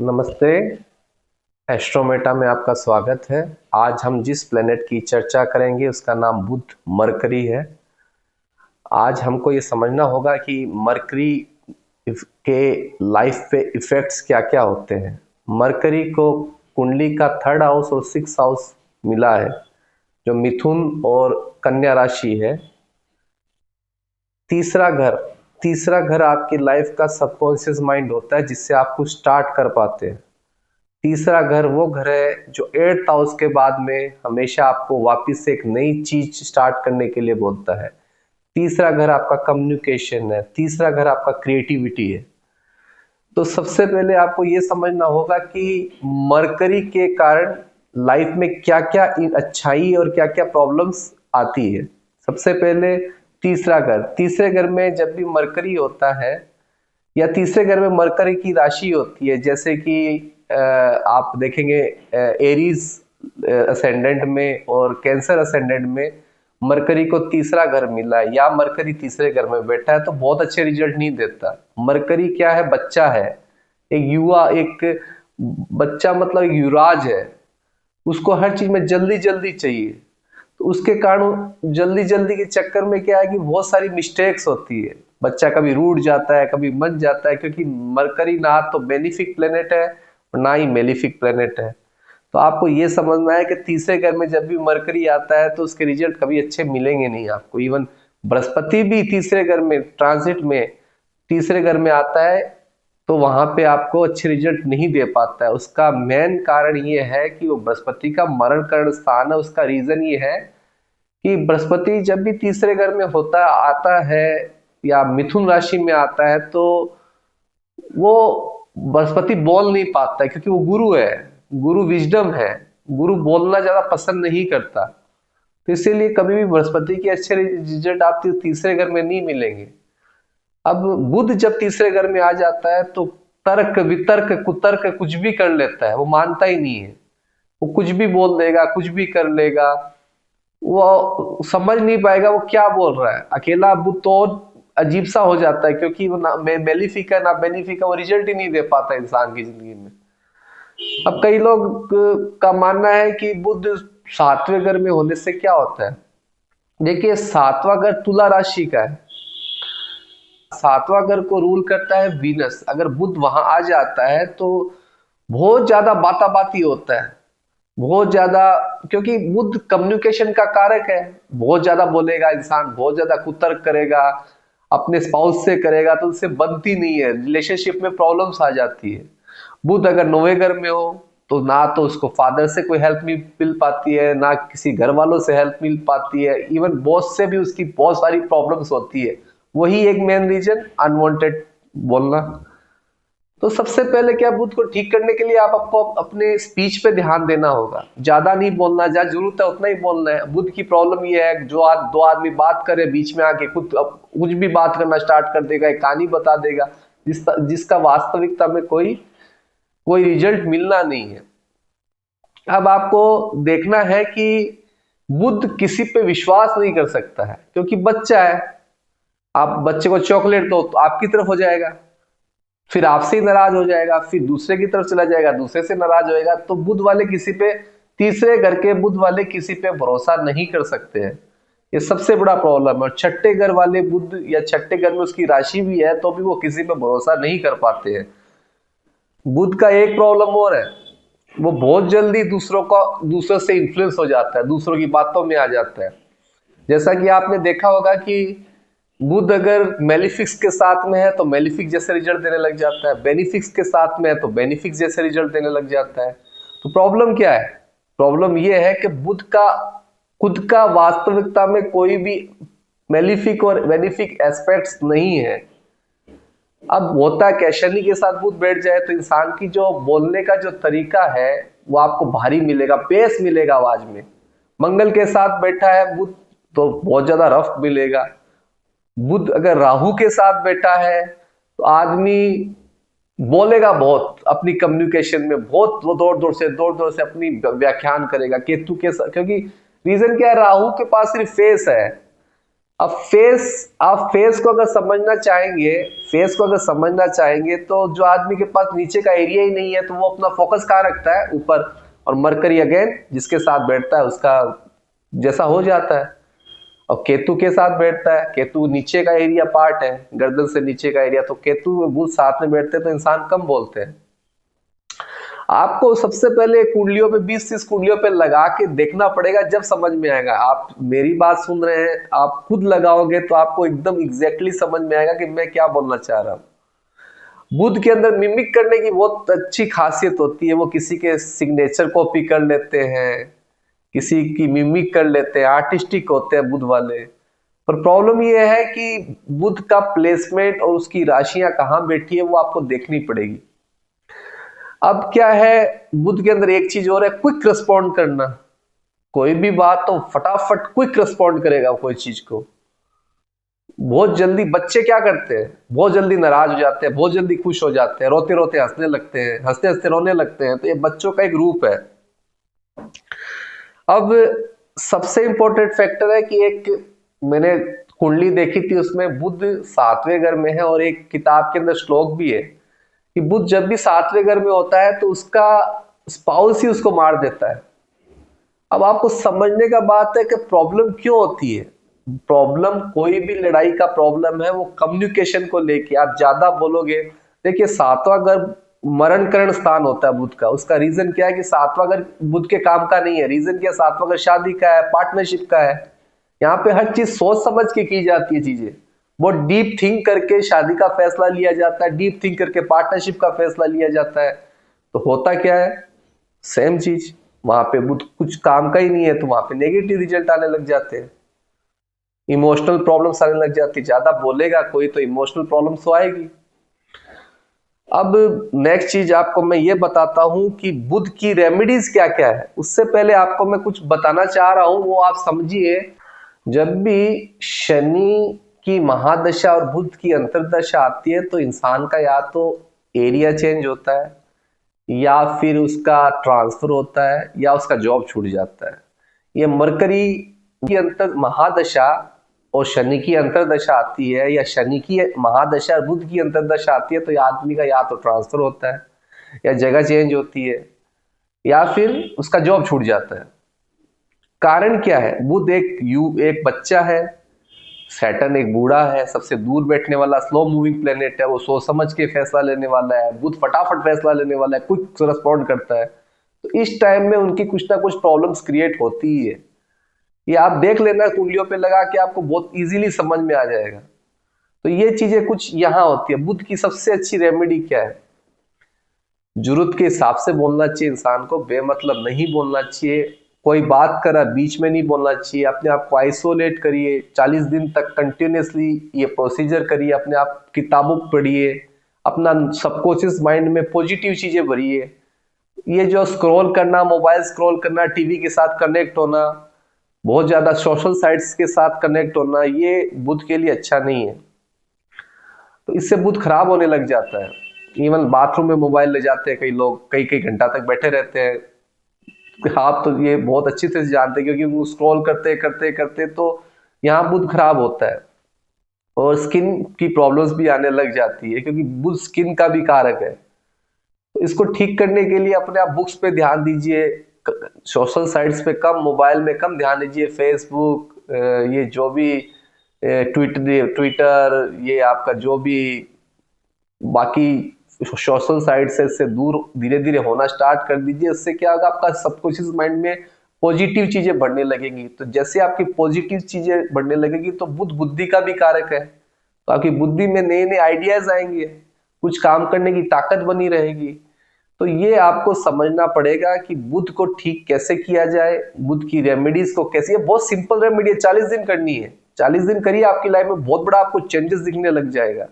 नमस्ते। एस्ट्रोमेटा में आपका स्वागत है। आज हम जिस प्लेनेट की चर्चा करेंगे उसका नाम बुध मरकरी है। आज हमको ये समझना होगा कि मरकरी के लाइफ पे इफेक्ट्स क्या क्या होते हैं। मरकरी को कुंडली का 3rd हाउस और 6th हाउस मिला है, जो मिथुन और कन्या राशि है। तीसरा घर आपकी लाइफ का सबकॉन्शियस माइंड होता है, जिससे आप कुछ स्टार्ट कर पाते हैं। तीसरा घर वो घर है जो 8th हाउस के बाद में हमेशा आपको वापस से एक नई चीज स्टार्ट करने के लिए बोलता है। तीसरा घर आपका कम्युनिकेशन है। तीसरा घर आपका क्रिएटिविटी है। तो सबसे पहले आपको ये समझना होगा कि मरकरी के कारण लाइफ में क्या क्या अच्छाई और क्या क्या प्रॉब्लम्स आती है। सबसे पहले तीसरे घर में जब भी मरकरी होता है या तीसरे घर में मरकरी की राशि होती है, जैसे कि आप देखेंगे एरीज असेंडेंट में और कैंसर असेंडेंट में मरकरी को तीसरा घर मिला है या मरकरी तीसरे घर में बैठा है, तो बहुत अच्छे रिजल्ट नहीं देता। मरकरी क्या है? बच्चा है, एक युवा, एक बच्चा, मतलब एक युवराज है। उसको हर चीज में जल्दी जल्दी चाहिए, तो उसके कारण जल्दी जल्दी के चक्कर में क्या है कि बहुत सारी मिस्टेक्स होती है। बच्चा कभी रूठ जाता है, कभी मन जाता है, क्योंकि मरकरी ना तो बेनिफिक प्लेनेट है और ना ही मेलिफिक प्लेनेट है। तो आपको ये समझना है कि तीसरे घर में जब भी मरकरी आता है तो उसके रिजल्ट कभी अच्छे मिलेंगे नहीं आपको। इवन बृहस्पति भी तीसरे घर में ट्रांजिट में तीसरे घर में आता है तो वहां पे आपको अच्छे रिजल्ट नहीं दे पाता है। उसका मेन कारण ये है कि वो बृहस्पति का मरण करण स्थान है। उसका रीजन ये है कि बृहस्पति जब भी तीसरे घर में आता है या मिथुन राशि में आता है, तो वो बृहस्पति बोल नहीं पाता है, क्योंकि वो गुरु है। गुरु विजडम है। गुरु बोलना ज्यादा पसंद नहीं करता, तो इसीलिए कभी भी बृहस्पति के अच्छे रिजल्ट आपको तीसरे घर में नहीं मिलेंगे। अब बुध जब तीसरे घर में आ जाता है तो तर्क वितर्क कुतर्क कुछ भी कर लेता है, वो मानता ही नहीं है। वो कुछ भी बोल देगा, कुछ भी कर लेगा। वो समझ नहीं पाएगा वो क्या बोल रहा है। अकेला बुध तो अजीब सा हो जाता है, क्योंकि वो ना मेलिफिका ना बेनिफिका, वो रिजल्ट ही नहीं दे पाता इंसान की जिंदगी में। अब कई लोग का मानना है कि बुध 7वें घर में होने से क्या होता है। देखिए, 7वां घर तुला राशि का है। 7वां घर को रूल करता है वीनस। अगर बुध वहां आ जाता है तो बहुत ज्यादा बाताबाती होता है, बहुत ज्यादा, क्योंकि बुध कम्युनिकेशन का कारक है। बहुत ज्यादा बोलेगा इंसान, बहुत ज्यादा कुतर्क करेगा, अपने स्पाउस से करेगा, तो उससे बनती नहीं है, रिलेशनशिप में प्रॉब्लम्स आ जाती है। बुध अगर 9वें घर में हो तो ना तो उसको फादर से कोई हेल्प मिल पाती है, ना किसी घर वालों से हेल्प मिल पाती है, इवन बॉस से भी उसकी बहुत सारी प्रॉब्लम्स होती है। वही एक मेन रीजन, अनवांटेड बोलना। तो सबसे पहले क्या, बुध को ठीक करने के लिए आपको अपने स्पीच पे ध्यान देना होगा। ज्यादा नहीं बोलना, जहाँ जरूरत है उतना ही बोलना है। बुध की प्रॉब्लम ये है, जो दो आदमी बात करे बीच में आके कुछ भी बात करना स्टार्ट कर देगा, एक कहानी बता देगा जिसका वास्तविकता में कोई कोई रिजल्ट मिलना नहीं है। अब आपको देखना है कि बुध किसी पे विश्वास नहीं कर सकता है, क्योंकि बच्चा है। आप बच्चे को चॉकलेट दो तो आपकी तरफ हो जाएगा, फिर आपसे ही नाराज हो जाएगा, फिर दूसरे की तरफ चला जाएगा, दूसरे से नाराज होएगा। तो बुध वाले किसी पे, तीसरे घर के बुध वाले किसी पे भरोसा नहीं कर सकते हैं। ये सबसे बड़ा प्रॉब्लम है। और 6ठे घर वाले बुध या 6ठे घर में उसकी राशि भी है तो भी वो किसी पे भरोसा नहीं कर पाते हैं। बुध का एक प्रॉब्लम और है, वो बहुत जल्दी दूसरों से इन्फ्लुएंस हो जाता है, दूसरों की बातों में आ जाता है। जैसा कि आपने देखा होगा कि बुध अगर मेलिफिक्स के साथ में है तो मेलिफिक जैसे रिजल्ट देने लग जाता है, बेनिफिक्स के साथ में है तो बेनिफिक्स जैसे रिजल्ट देने लग जाता है। तो प्रॉब्लम क्या है? प्रॉब्लम यह है कि बुध का खुद का वास्तविकता में कोई भी मेलिफिक और बेनिफिक एस्पेक्ट्स नहीं है। अब होता है क्या, शनि के साथ बुध बैठ जाए तो इंसान की जो बोलने का जो तरीका है वो आपको भारी मिलेगा, बेस मिलेगा आवाज में। मंगल के साथ बैठा है बुध तो बहुत ज्यादा रफ मिलेगा। बुध अगर राहु के साथ बैठा है तो आदमी बोलेगा बहुत, अपनी कम्युनिकेशन में बहुत, वो दौड़ दौड़ से अपनी व्याख्यान करेगा। केतु के साथ, क्योंकि रीजन क्या है, राहु के पास सिर्फ फेस है, आप फेस को अगर समझना चाहेंगे, फेस को अगर समझना चाहेंगे तो जो आदमी के पास नीचे का एरिया ही नहीं है तो वो अपना फोकस कहाँ रखता है? ऊपर। और मरकरी अगेन जिसके साथ बैठता है उसका जैसा हो जाता है। और केतु के साथ बैठता है, केतु नीचे का एरिया पार्ट है, गर्दन से नीचे का एरिया, तो केतु बुध साथ में बैठते हैं तो इंसान कम बोलते हैं। आपको सबसे पहले कुंडलियों पे 20-30 कुंडलियों पे लगा के देखना पड़ेगा, जब समझ में आएगा। आप मेरी बात सुन रहे हैं, आप खुद लगाओगे तो आपको एकदम एग्जैक्टली समझ में आएगा कि मैं क्या बोलना चाह रहा हूं। बुध के अंदर मिमिक करने की बहुत अच्छी खासियत होती है। वो किसी के सिग्नेचर कॉपी कर लेते हैं, किसी की मिमिक कर लेते हैं, आर्टिस्टिक होते हैं बुध वाले। पर प्रॉब्लम ये है कि बुध का प्लेसमेंट और उसकी राशियां कहाँ बैठी है वो आपको देखनी पड़ेगी। अब क्या है, बुध के अंदर एक चीज और है, क्विक रिस्पॉन्ड करना। कोई भी बात तो फटाफट क्विक रिस्पॉन्ड करेगा कोई चीज को। बहुत जल्दी बच्चे क्या करते हैं, बहुत जल्दी नाराज हो जाते हैं, बहुत जल्दी खुश हो जाते हैं, रोते रोते हंसने लगते हैं, हंसते हंसते रोने लगते हैं। तो ये बच्चों का एक रूप है। अब सबसे इंपॉर्टेंट फैक्टर है कि एक मैंने कुंडली देखी थी, उसमें बुध 7वें घर में है और एक किताब के अंदर श्लोक भी है कि बुध जब भी 7वें घर में होता है तो उसका स्पाउस ही उसको मार देता है। अब आपको समझने का बात है कि प्रॉब्लम क्यों होती है। प्रॉब्लम कोई भी लड़ाई का प्रॉब्लम है वो कम्युनिकेशन को लेके, आप ज्यादा बोलोगे। देखिए 7वां घर मरण करण स्थान होता है बुध का। उसका रीजन क्या है कि 7वां घर बुध के काम का नहीं है। रीजन क्या है? 7वां घर शादी का है, पार्टनरशिप का है। यहाँ पे हर चीज सोच समझ के की जाती है चीजें। बहुत डीप थिंक करके शादी का फैसला लिया जाता है, डीप थिंक करके पार्टनरशिप का फैसला लिया जाता है। तो होता क्या है, सेम चीज। वहां पे बुध कुछ काम का ही नहीं है तो वहां पे नेगेटिव रिजल्ट आने लग जाते हैं, इमोशनल प्रॉब्लम्स आने लग जाती है। ज्यादा बोलेगा कोई तो इमोशनल प्रॉब्लम्स तो आएगी। अब नेक्स्ट चीज आपको मैं ये बताता हूं कि बुध की रेमेडीज क्या क्या है। उससे पहले आपको मैं कुछ बताना चाह रहा हूं, वो आप समझिए। जब भी शनि की महादशा और बुध की अंतरदशा आती है तो इंसान का या तो एरिया चेंज होता है, या फिर उसका ट्रांसफर होता है, या उसका जॉब छूट जाता है। ये मरकरी की अंतर महादशा और शनि की अंतरदशा आती है, या शनि की महादशा और बुध की अंतरदशा आती है, तो ये आदमी का या तो ट्रांसफर होता है, या जगह चेंज होती है, या फिर उसका जॉब छूट जाता है। कारण क्या है? बुध एक बच्चा है, सैटर्न एक बूढ़ा है, सबसे दूर बैठने वाला स्लो मूविंग प्लेनेट है। वो सोच समझ के फैसला लेने वाला है। बुध फटाफट फैसला लेने वाला है, क्विक रिस्पॉन्ड करता है। तो इस टाइम में उनकी कुछ ना कुछ प्रॉब्लम्स क्रिएट होती ही है। ये आप देख लेना, कुंडलियों पे लगा के आपको बहुत इजीली समझ में आ जाएगा। तो ये चीजें कुछ यहाँ होती है। बुध की सबसे अच्छी रेमेडी क्या है? जरूरत के हिसाब से बोलना चाहिए इंसान को, बेमतलब नहीं बोलना चाहिए। कोई बात करा बीच में नहीं बोलना चाहिए। अपने आप को आइसोलेट करिए, 40 दिन तक कंटिन्यूसली ये प्रोसीजर करिए। अपने आप किताबों पढ़िए, अपना सबकॉन्शियस माइंड में पॉजिटिव चीजें भरिए। ये जो स्क्रॉल करना, मोबाइल स्क्रॉल करना, टीवी के साथ कनेक्ट होना, बहुत ज्यादा सोशल साइट्स के साथ कनेक्ट होना, ये बुध के लिए अच्छा नहीं है। तो इससे बुध खराब होने लग जाता है। इवन बाथरूम में मोबाइल ले जाते हैं कई लोग, कई कई घंटा तक बैठे रहते हैं। आप तो ये बहुत अच्छी तरह से जानते हैं, क्योंकि वो स्क्रॉल करते करते करते तो यहाँ बुध खराब होता है और स्किन की प्रॉब्लम्स भी आने लग जाती है, क्योंकि बुध स्किन का भी कारक है। तो इसको ठीक करने के लिए अपने आप बुक्स पे ध्यान दीजिए, सोशल साइट्स पे कम, मोबाइल में कम ध्यान दीजिए। फेसबुक, ये जो भी ट्विटर, ये आपका जो भी बाकी सोशल साइट से इससे दूर धीरे धीरे होना स्टार्ट कर दीजिए। इससे क्या होगा, आपका सबकॉन्शियस माइंड में पॉजिटिव चीजें बढ़ने लगेंगी। तो जैसे आपकी पॉजिटिव चीजें बढ़ने लगेगी तो बुध बुद्धि का भी कारक है, तो आपकी बुद्धि में नए नए आइडियाज आएंगे, कुछ काम करने की ताकत बनी रहेगी। तो ये आपको समझना पड़ेगा कि बुध को ठीक कैसे किया जाए, बुध की रेमेडीज को कैसे। ये बहुत सिंपल रेमेडी है, 40 दिन करनी है। 40 दिन करिए, आपकी लाइफ में बहुत बड़ा आपको चेंजेस दिखने लग जाएगा।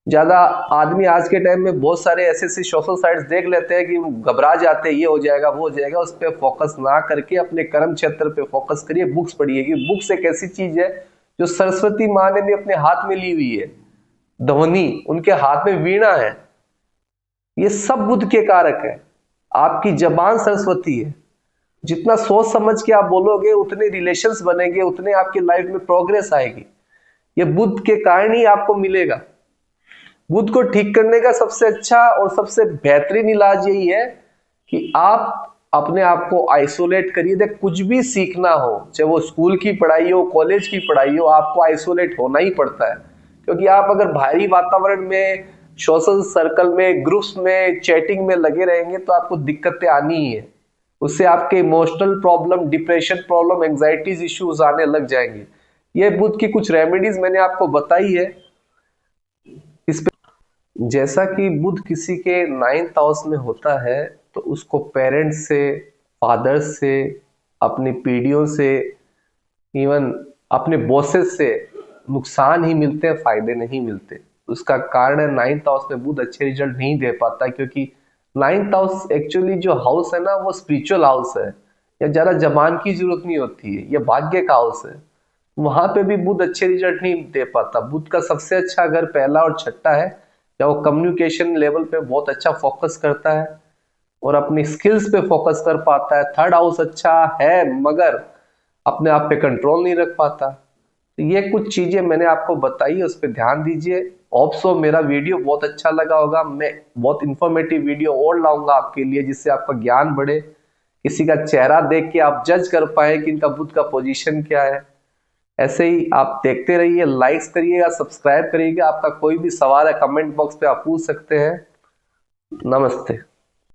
ज्यादा आदमी आज के टाइम में बहुत सारे ऐसे सोशल साइट्स देख लेते हैं कि घबरा जाते हैं, ये हो जाएगा वो हो जाएगा। उस पर फोकस ना करके अपने कर्म क्षेत्र पे फोकस करिए, बुक्स पढ़िए। कि बुक्स एक ऐसी चीज है जो सरस्वती माँ ने भी अपने हाथ में ली हुई है, ध्वनि, उनके हाथ में वीणा है। ये सब बुध के कारक है। आपकी जबान सरस्वती है, जितना सोच समझ के आप बोलोगे उतने रिलेशंस बनेंगे, उतने आपकी लाइफ में प्रोग्रेस आएगी। ये बुद्ध के कारण ही आपको मिलेगा। बुद्ध को ठीक करने का सबसे अच्छा और सबसे बेहतरीन इलाज यही है कि आप अपने आप को आइसोलेट करिए। देख, कुछ भी सीखना हो, चाहे वो स्कूल की पढ़ाई हो, कॉलेज की पढ़ाई हो, आपको आइसोलेट होना ही पड़ता है। क्योंकि आप अगर बाहरी वातावरण में, सोशल सर्कल में, ग्रुप्स में, चैटिंग में लगे रहेंगे तो आपको दिक्कतें आनी ही है। उससे आपके emotional problem, depression problem, anxieties issues आने लग जाएंगे। ये बुद्ध की कुछ रेमेडीज मैंने आपको बताई है इस पे। जैसा कि बुध किसी के 9th हाउस में होता है तो उसको पेरेंट्स से, फादर से, अपनी पीढ़ियों से, इवन अपने बॉसेस से नुकसान ही मिलते हैं, फायदे नहीं मिलते। उसका कारण है 9th हाउस में बुध अच्छे रिजल्ट नहीं दे पाता, क्योंकि 9th हाउस एक्चुअली जो हाउस है ना, वो स्पिरिचुअल हाउस है। या ज्यादा जबान की जरूरत नहीं होती है, ये भाग्य का हाउस है। वहां पे भी बुध अच्छे रिजल्ट नहीं दे पाता। बुध का सबसे अच्छा घर पहला और छठा है, या वो कम्युनिकेशन लेवल पे बहुत अच्छा फोकस करता है और अपनी स्किल्स पे फोकस कर पाता है। 3rd हाउस अच्छा है मगर अपने आप पे कंट्रोल नहीं रख पाता। तो ये कुछ चीजें मैंने आपको बताई, उस पर ध्यान दीजिए। होप सो मेरा वीडियो बहुत अच्छा लगा होगा। मैं बहुत इंफॉर्मेटिव वीडियो और लाऊंगा आपके लिए, जिससे आपका ज्ञान बढ़े, किसी का चेहरा देख के आप जज कर पाए कि इनका बुध का पोजीशन क्या है। ऐसे ही आप देखते रहिए, लाइक्स करिएगा, सब्सक्राइब करिएगा। आपका कोई भी सवाल है कमेंट बॉक्स पे आप पूछ सकते हैं। नमस्ते।